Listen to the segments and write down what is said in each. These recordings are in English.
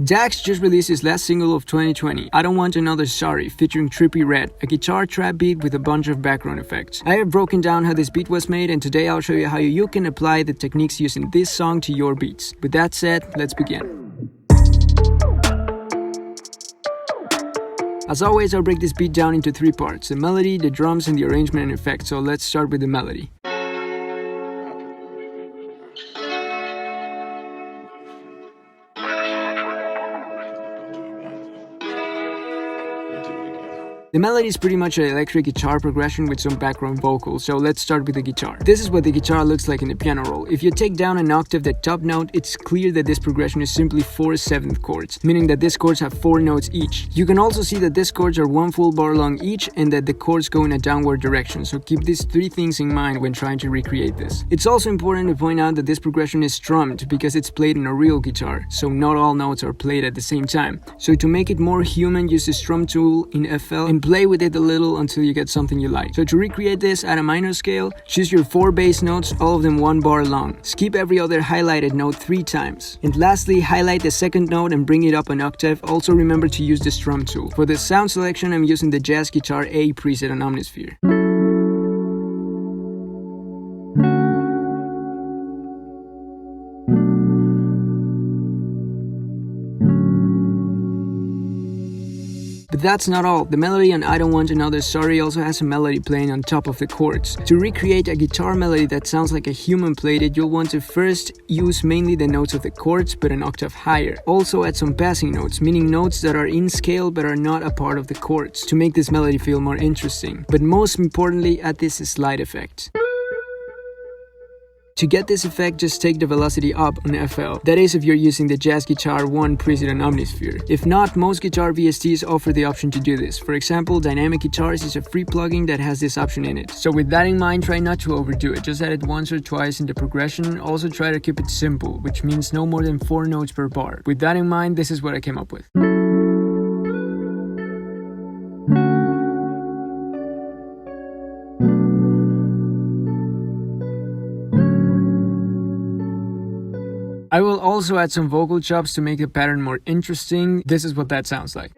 Dax just released his last single of 2020, I Don't Want Another Sorry, featuring Trippie Red, a guitar trap beat with a bunch of background effects. I have broken down how this beat was made, and today I'll show you how you can apply the techniques used in this song to your beats. With that said, let's begin. As always, I'll break this beat down into 3 parts: the melody, the drums, and the arrangement and effects. So let's start with the melody. The melody is pretty much an electric guitar progression with some background vocals, so let's start with the guitar. This is what the guitar looks like in the piano roll. If you take down an octave the top note, it's clear that this progression is simply 4 7th chords, meaning that these chords have 4 notes each. You can also see that these chords are 1 full bar long each and that the chords go in a downward direction, so keep these 3 things in mind when trying to recreate this. It's also important to point out that this progression is strummed because it's played on a real guitar, so not all notes are played at the same time. So to make it more human, use the strum tool in FL and play with it a little until you get something you like. So to recreate this at a minor scale, choose your 4 bass notes, all of them 1 bar long. Skip every other highlighted note 3 times. And lastly, highlight the 2nd note and bring it up an octave. Also remember to use the strum tool. For the sound selection, I'm using the Jazz Guitar A preset on Omnisphere. But that's not all. The melody on I Don't Want Another Sorry also has a melody playing on top of the chords. To recreate a guitar melody that sounds like a human played it, you'll want to first use mainly the notes of the chords but an octave higher. Also add some passing notes, meaning notes that are in scale but are not a part of the chords, to make this melody feel more interesting. But most importantly, add this slide effect. To get this effect, just take the velocity up on FL. That is if you're using the Jazz Guitar 1 preset on Omnisphere. If not, most guitar VSTs offer the option to do this. For example, Dynamic Guitars is a free plugin that has this option in it. So with that in mind, try not to overdo it. Just add it once or twice in the progression. Also try to keep it simple, which means no more than 4 notes per bar. With that in mind, this is what I came up with. I will also add some vocal chops to make the pattern more interesting. This is what that sounds like.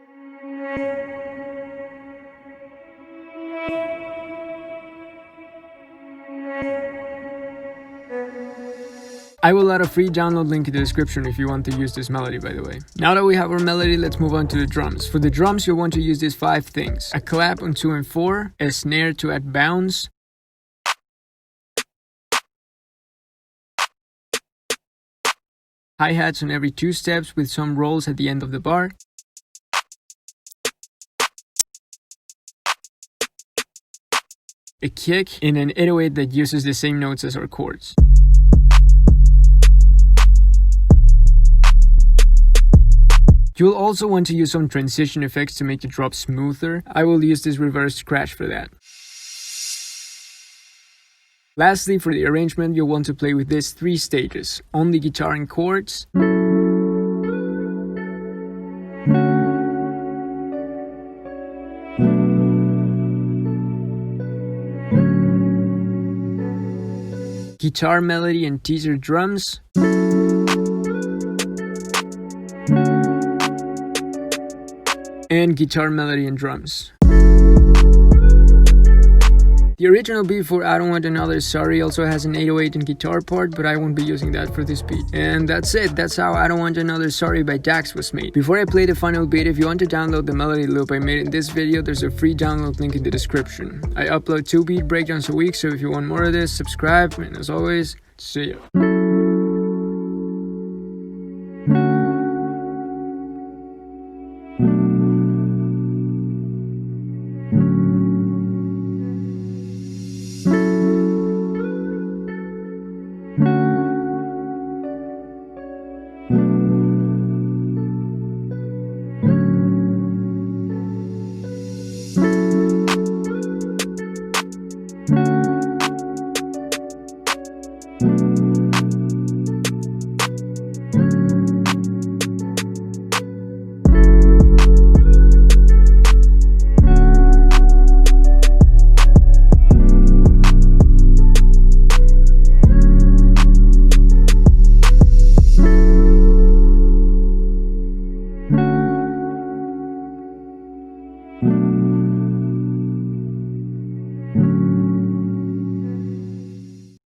I will add a free download link in the description if you want to use this melody, by the way. Now that we have our melody, let's move on to the drums. For the drums, you'll want to use these 5 things: a clap on 2 and 4, a snare to add bounce, hi-hats on every 2 steps with some rolls at the end of the bar, a kick, and an 808 that uses the same notes as our chords. You'll also want to use some transition effects to make the drop smoother. I will use this reverse scratch for that. Lastly, for the arrangement, you'll want to play with these 3 stages: only guitar and chords, guitar melody and teaser drums, and guitar melody and drums. The original beat for I Don't Want Another Sorry also has an 808 and guitar part, but I won't be using that for this beat. And that's it. That's how I Don't Want Another Sorry by Dax was made. Before I play the final beat, if you want to download the melody loop I made in this video, there's a free download link in the description. I upload 2 beat breakdowns a week, so if you want more of this, subscribe, and as always, see ya.